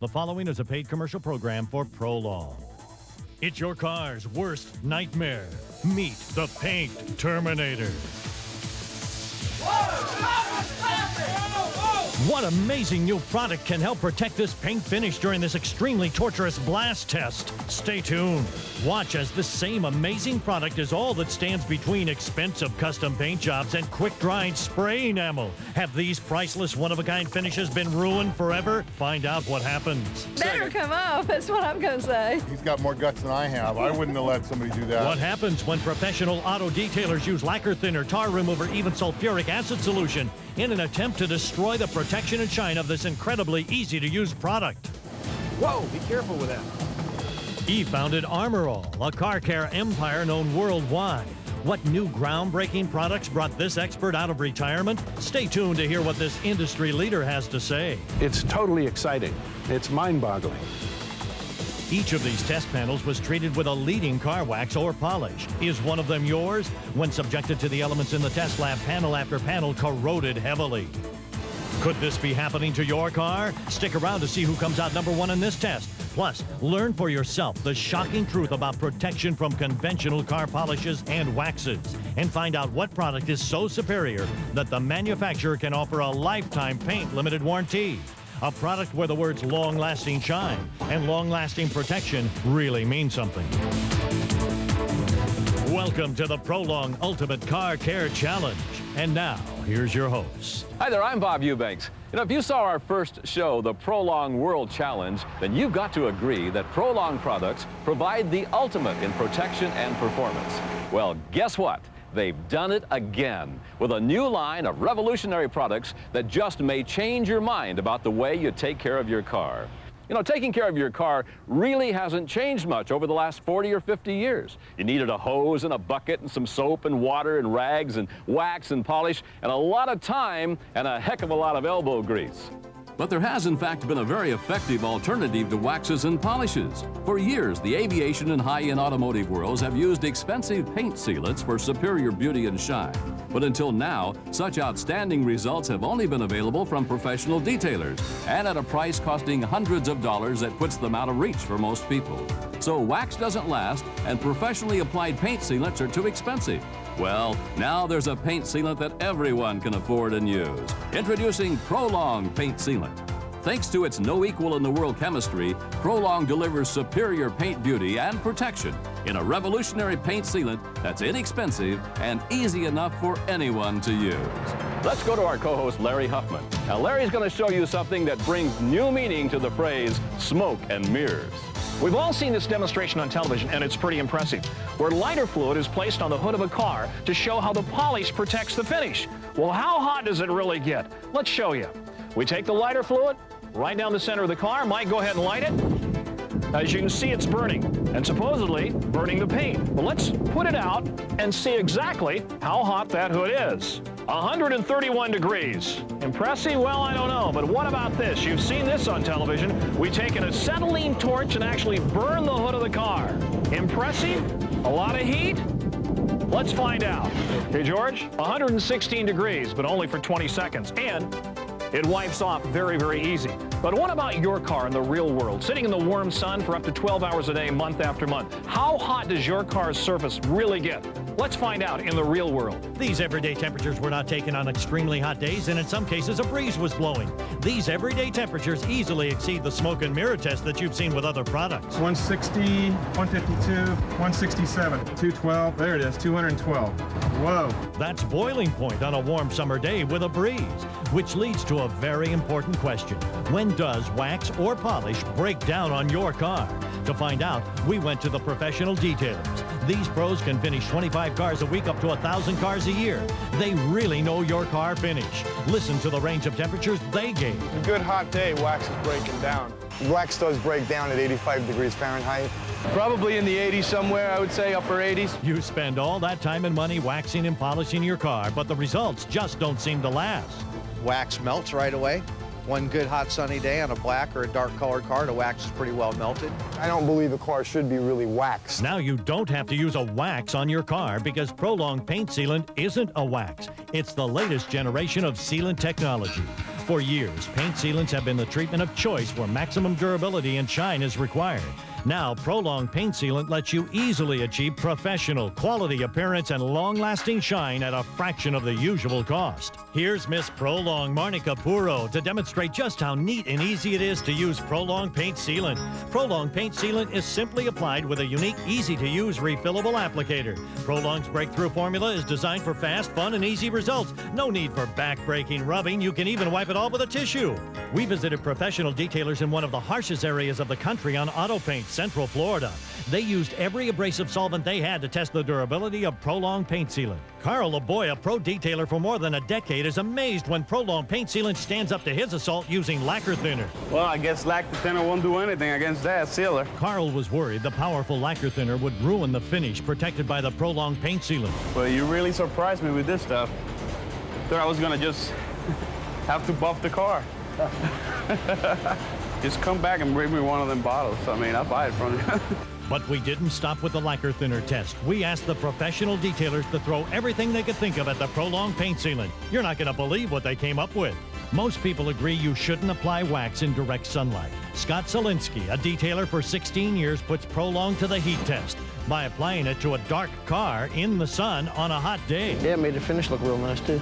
The following is a paid commercial program for Prolong. It's your car's worst nightmare. Meet the Paint Terminator. What amazing new product can help protect this paint finish during this extremely torturous blast test? Stay tuned. Watch as the same amazing product is all that stands between expensive custom paint jobs and quick-drying spray enamel. Have these priceless one-of-a-kind finishes been ruined forever? Find out what happens. Better come off, that's what I'm going to say. He's got more guts than I have. I wouldn't have let somebody do that. What happens when professional auto detailers use lacquer thinner, tar remover, even sulfuric acid solution in an attempt to destroy the protection and shine of this incredibly easy-to-use product? Whoa, be careful with that. He founded Armor All, a car care empire known worldwide. What new groundbreaking products brought this expert out of retirement? Stay tuned to hear what this industry leader has to say. It's totally exciting. It's mind-boggling. Each of these test panels was treated with a leading car wax or polish. Is one of them yours? When subjected to the elements in the test lab, panel after panel corroded heavily. Could this be happening to your car? Stick around to see who comes out number one in this test. Plus, learn for yourself the shocking truth about protection from conventional car polishes and waxes. And find out what product is so superior that the manufacturer can offer a lifetime paint limited warranty. A product where the words long-lasting shine and long-lasting protection really mean something. Welcome to the Prolong Ultimate Car Care Challenge. And now, here's your host. Hi there, I'm Bob Eubanks. You know, if you saw our first show, the Prolong World Challenge, then you've got to agree that Prolong products provide the ultimate in protection and performance. Well, guess what? They've done it again with a new line of revolutionary products that just may change your mind about the way you take care of your car. You know, taking care of your car really hasn't changed much over the last 40 or 50 years. You needed a hose and a bucket and some soap and water and rags and wax and polish and a lot of time and a heck of a lot of elbow grease. But there has, in fact, been a very effective alternative to waxes and polishes. For years, the aviation and high-end automotive worlds have used expensive paint sealants for superior beauty and shine. But until now, such outstanding results have only been available from professional detailers and at a price costing hundreds of dollars that puts them out of reach for most people. So wax doesn't last, and professionally applied paint sealants are too expensive. Well, now there's a paint sealant that everyone can afford and use. Introducing Prolong Paint Sealant. Thanks to its no-equal-in-the-world chemistry, Prolong delivers superior paint beauty and protection in a revolutionary paint sealant that's inexpensive and easy enough for anyone to use. Let's go to our co-host, Larry Huffman. Now, Larry's going to show you something that brings new meaning to the phrase smoke and mirrors. We've all seen this demonstration on television, and it's pretty impressive, where lighter fluid is placed on the hood of a car to show how the polish protects the finish. Well, how hot does it really get? Let's show you. We take the lighter fluid right down the center of the car. Mike, go ahead and light it. As you can see, it's burning, and supposedly burning the paint. Well, let's put it out and see exactly how hot that hood is. 131 degrees. Impressive? Well, I don't know, but what about this? You've seen this on television. We take an acetylene torch and actually burn the hood of the car. Impressive? A lot of heat? Let's find out. Hey, George, 116 degrees, but only for 20 seconds, and it wipes off very, very easy. But what about your car in the real world, sitting in the warm sun for up to 12 hours a day, month after month? How hot does your car's surface really get? Let's find out in the real world. These everyday temperatures were not taken on extremely hot days, and in some cases a breeze was blowing. These everyday temperatures easily exceed the smoke and mirror test that you've seen with other products. 160, 152, 167, 212, there it is, 212. Whoa. That's boiling point on a warm summer day with a breeze, which leads to a very important question. When does wax or polish break down on your car? To find out, we went to the professional detailers. These pros can finish 25 cars a week up to 1,000 cars a year. They really know your car finish. Listen to the range of temperatures they gave. A good hot day, wax is breaking down. Wax does break down at 85 degrees Fahrenheit. Probably in the 80s somewhere, I would say, upper 80s. You spend all that time and money waxing and polishing your car, but the results just don't seem to last. Wax melts right away. One good hot sunny day on a black or a dark colored car, the wax is pretty well melted. I don't believe a car should be really waxed. Now you don't have to use a wax on your car because Prolong Paint Sealant isn't a wax. It's the latest generation of sealant technology. For years, paint sealants have been the treatment of choice where maximum durability and shine is required. Now, Prolong paint sealant lets you easily achieve professional, quality appearance and long-lasting shine at a fraction of the usual cost. Here's Miss Prolong Marnica Puro to demonstrate just how neat and easy it is to use Prolong paint sealant. Prolong paint sealant is simply applied with a unique, easy-to-use refillable applicator. Prolong's breakthrough formula is designed for fast, fun, and easy results. No need for back-breaking rubbing. You can even wipe it off with a tissue. We visited professional detailers in one of the harshest areas of the country on auto paint, Central Florida. They used every abrasive solvent they had to test the durability of Prolong paint sealant. Carl LaBoy, a pro detailer for more than a decade, is amazed when Prolong paint sealant stands up to his assault using lacquer thinner. Well, I guess lacquer thinner won't do anything against that sealer. Carl was worried the powerful lacquer thinner would ruin the finish protected by the Prolong paint sealant. Well, you really surprised me with this stuff. Thought I was gonna just have to buff the car. Just come back and bring me one of them bottles. I mean, I'll buy it from you. But we didn't stop with the lacquer thinner test. We asked the professional detailers to throw everything they could think of at the Prolong paint sealant. You're not going to believe what they came up with. Most people agree you shouldn't apply wax in direct sunlight. Scott Zielinski, a detailer for 16 years, puts Prolong to the heat test by applying it to a dark car in the sun on a hot day. Yeah, it made the finish look real nice, too.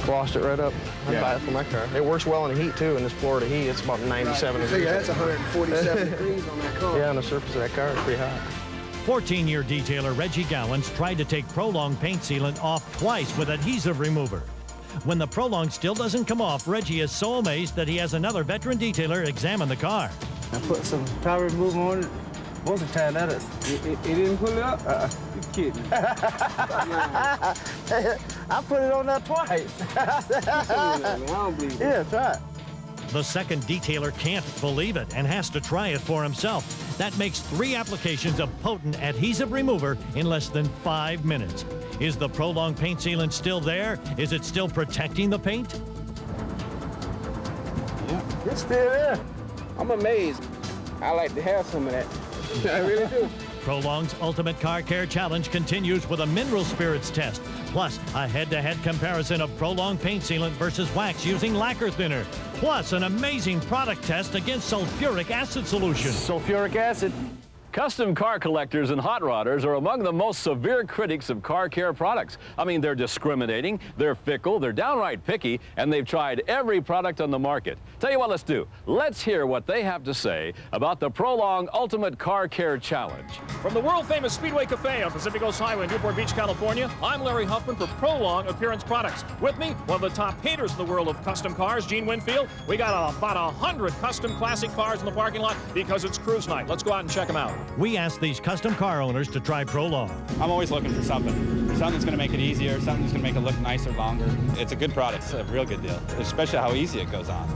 Glossed it right up. I'd buy it for my car. It works well in the heat, too. In this Florida heat, it's about 97 degrees. Yeah, that's 147 degrees on that car. Yeah, on the surface of that car, it's pretty hot. 14-year detailer Reggie Gowans tried to take Prolong paint sealant off twice with adhesive remover. When the Prolong still doesn't come off, Reggie is so amazed that he has another veteran detailer examine the car. I put some power remover on it. Most of the time, that it didn't pull it up? You kidding me. I put it on there twice. I don't believe it. Yeah, try it. The second detailer can't believe it and has to try it for himself. That makes 3 applications of potent adhesive remover in less than 5 minutes. Is the Prolong paint sealant still there? Is it still protecting the paint? Yeah, it's still there. I'm amazed. I like to have some of that. I really do. Prolong's Ultimate Car Care Challenge continues with a mineral spirits test, plus a head-to-head comparison of Prolong paint sealant versus wax using lacquer thinner, plus an amazing product test against sulfuric acid solution. Sulfuric acid. Custom car collectors and hot rodders are among the most severe critics of car care products. I mean, they're discriminating, they're fickle, they're downright picky, and they've tried every product on the market. Tell you what, let's do. Let's hear what they have to say about the Prolong Ultimate Car Care Challenge. From the world-famous Speedway Cafe on Pacific Coast Highway in Newport Beach, California, I'm Larry Huffman for Prolong Appearance Products. With me, one of the top painters in the world of custom cars, Gene Winfield. We got about 100 custom classic cars in the parking lot because it's cruise night. Let's go out and check them out. We asked these custom car owners to try Prolong. I'm always looking for something that's going to make it easier, something that's going to make it look nicer, longer. It's a good product. It's a real good deal, especially how easy it goes on.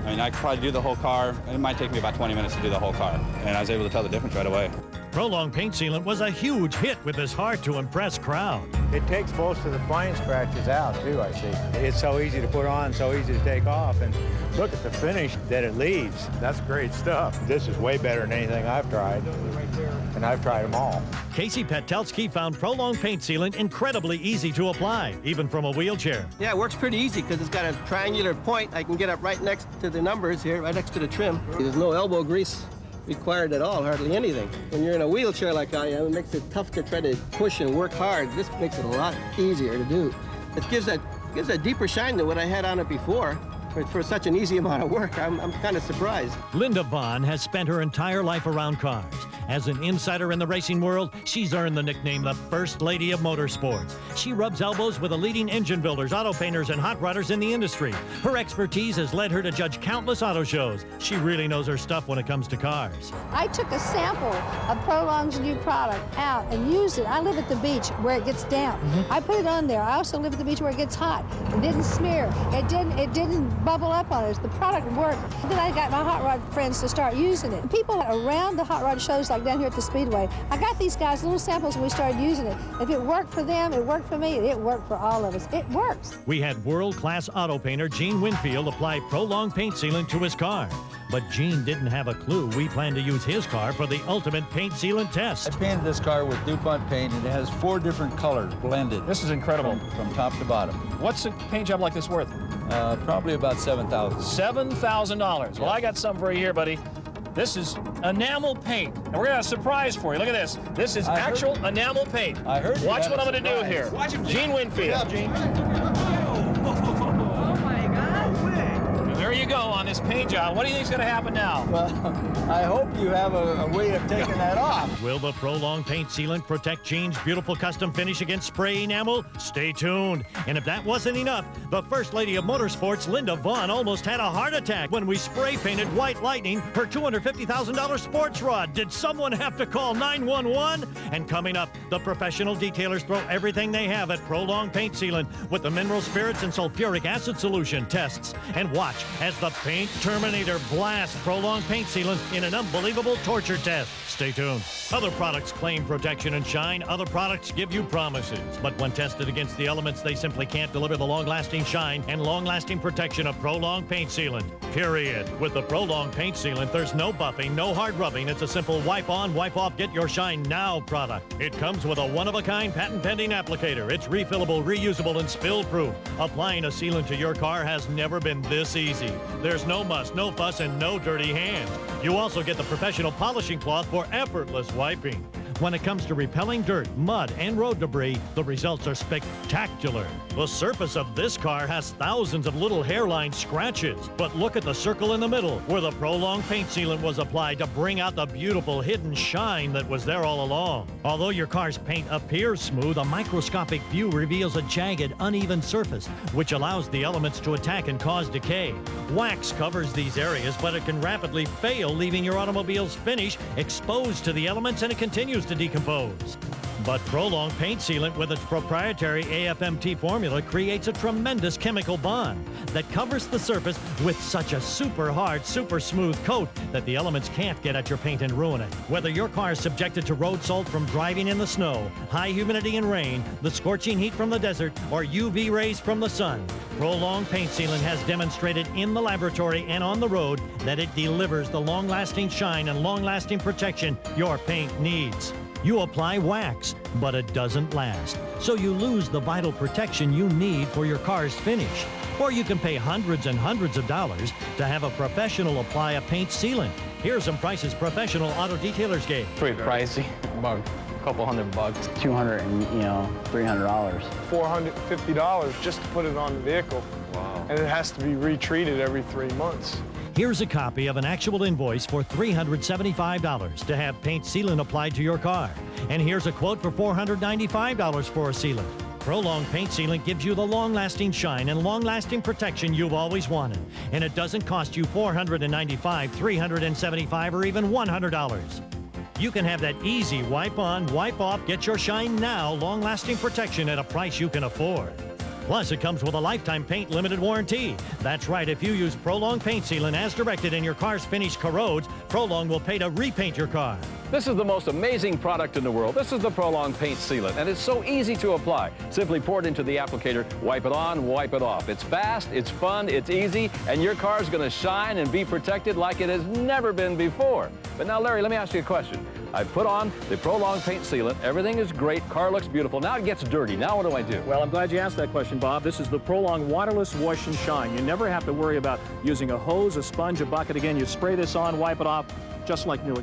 I mean, I could probably do the whole car, and it might take me about 20 minutes to do the whole car, and I was able to tell the difference right away. Prolong paint sealant was a huge hit with this hard-to-impress crowd. It takes most of the fine scratches out, too, I see. It's so easy to put on, so easy to take off, and look at the finish that it leaves. That's great stuff. This is way better than anything I've tried, and I've tried them all. Casey Petelski found Prolong paint sealant incredibly easy to apply, even from a wheelchair. Yeah, it works pretty easy because it's got a triangular point. I can get up right next to the numbers here, right next to the trim. There's no elbow grease required at all, hardly anything. When you're in a wheelchair like I am, it makes it tough to try to push and work hard. This makes it a lot easier to do. It gives a deeper shine than what I had on it before. For such an easy amount of work, I'm kind of surprised. Linda Vaughn has spent her entire life around cars. As an insider in the racing world, she's earned the nickname the First Lady of Motorsports. She rubs elbows with the leading engine builders, auto painters, and hot rodders in the industry. Her expertise has led her to judge countless auto shows. She really knows her stuff when it comes to cars. I took a sample of Prolong's new product out and used it. I live at the beach where it gets damp. I put it on there. I also live at the beach where it gets hot. It didn't smear. It didn't bubble up on us. The product worked. Then I got my hot rod friends to start using it. People around the hot rod shows, like down here at the Speedway, I got these guys little samples and we started using it. If it worked for them, it worked for me, it worked for all of us. It works. We had world-class auto painter Gene Winfield apply Prolong paint sealant to his car. But Gene didn't have a clue we planned to use his car for the ultimate paint sealant test. I painted this car with DuPont paint, and it has 4 different colors blended. This is incredible. From top to bottom. What's a paint job like this worth? Probably about $7,000. $7,000. Well, I got something for you here, buddy. This is enamel paint. And we're going to have a surprise for you. Look at this. This is actual enamel paint. I heard you. Watch had what a I'm going to do surprise. here. Watch him, Gene Winfield. Good job, Gene. Oh my God. There you go on this paint job. What do you think's going to happen now? Well, I hope you have a way of taking that off. Will the Prolong paint sealant protect Gene's beautiful custom finish against spray enamel? Stay tuned. And if that wasn't enough, the First Lady of Motorsports, Linda Vaughn, almost had a heart attack when we spray painted White Lightning, her $250,000 sports rod. Did someone have to call 911? And coming up, the professional detailers throw everything they have at Prolong paint sealant with the mineral spirits and sulfuric acid solution tests. And watch as the Paint Terminator blasts Prolong paint sealant in an unbelievable torture test. Stay tuned. Other products claim protection and shine. Other products give you promises. But when tested against the elements, they simply can't deliver the long-lasting shine and long-lasting protection of Prolong paint sealant. Period. With the Prolong paint sealant, there's no buffing, no hard rubbing. It's a simple wipe on, wipe off, get your shine now product. It comes with a one-of-a-kind patent-pending applicator. It's refillable, reusable, and spill-proof. Applying a sealant to your car has never been this easy. There's no muss, no fuss, and no dirty hands. You also get the professional polishing cloth for effortless wiping. When it comes to repelling dirt, mud, and road debris, the results are spectacular. The surface of this car has thousands of little hairline scratches, but look at the circle in the middle where the Prolong paint sealant was applied to bring out the beautiful hidden shine that was there all along. Although your car's paint appears smooth, a microscopic view reveals a jagged, uneven surface, which allows the elements to attack and cause decay. Wax covers these areas, but it can rapidly fail, leaving your automobile's finish exposed to the elements, and it continues to decompose. But Prolong paint sealant with its proprietary AFMT formula creates a tremendous chemical bond that covers the surface with such a super hard, super smooth coat that the elements can't get at your paint and ruin it. Whether your car is subjected to road salt from driving in the snow, high humidity and rain, the scorching heat from the desert, or UV rays from the sun, Prolong paint sealant has demonstrated in the laboratory and on the road that it delivers the long-lasting shine and long-lasting protection your paint needs. You apply wax, but it doesn't last. So you lose the vital protection you need for your car's finish. Or you can pay hundreds and hundreds of dollars to have a professional apply a paint sealant. Here's some prices professional auto detailers gave. Pretty pricey, about a couple $100, $200 and $300. $450 just to put it on the vehicle. Wow. And it has to be retreated every 3 months. Here's a copy of an actual invoice for $375 to have paint sealant applied to your car. And here's a quote for $495 for a sealant. Prolong paint sealant gives you the long-lasting shine and long-lasting protection you've always wanted. And it doesn't cost you $495, $375, or even $100. You can have that easy wipe on, wipe off, get your shine now, long-lasting protection at a price you can afford. Plus, it comes with a lifetime paint limited warranty. That's right, if you use Prolong paint sealant as directed and your car's finish corrodes, Prolong will pay to repaint your car. This is the most amazing product in the world. This is the Prolong paint sealant, and it's so easy to apply. Simply pour it into the applicator, wipe it on, wipe it off. It's fast, it's fun, it's easy, and your car's going to shine and be protected like it has never been before. But now, Larry, let me ask you a question. I put on the Prolong paint sealant. Everything is great. Car looks beautiful. Now it gets dirty. Now what do I do? Well, I'm glad you asked that question, Bob. This is the Prolong waterless wash and shine. You never have to worry about using a hose, a sponge, a bucket. Again, you spray this on, wipe it off, just like new.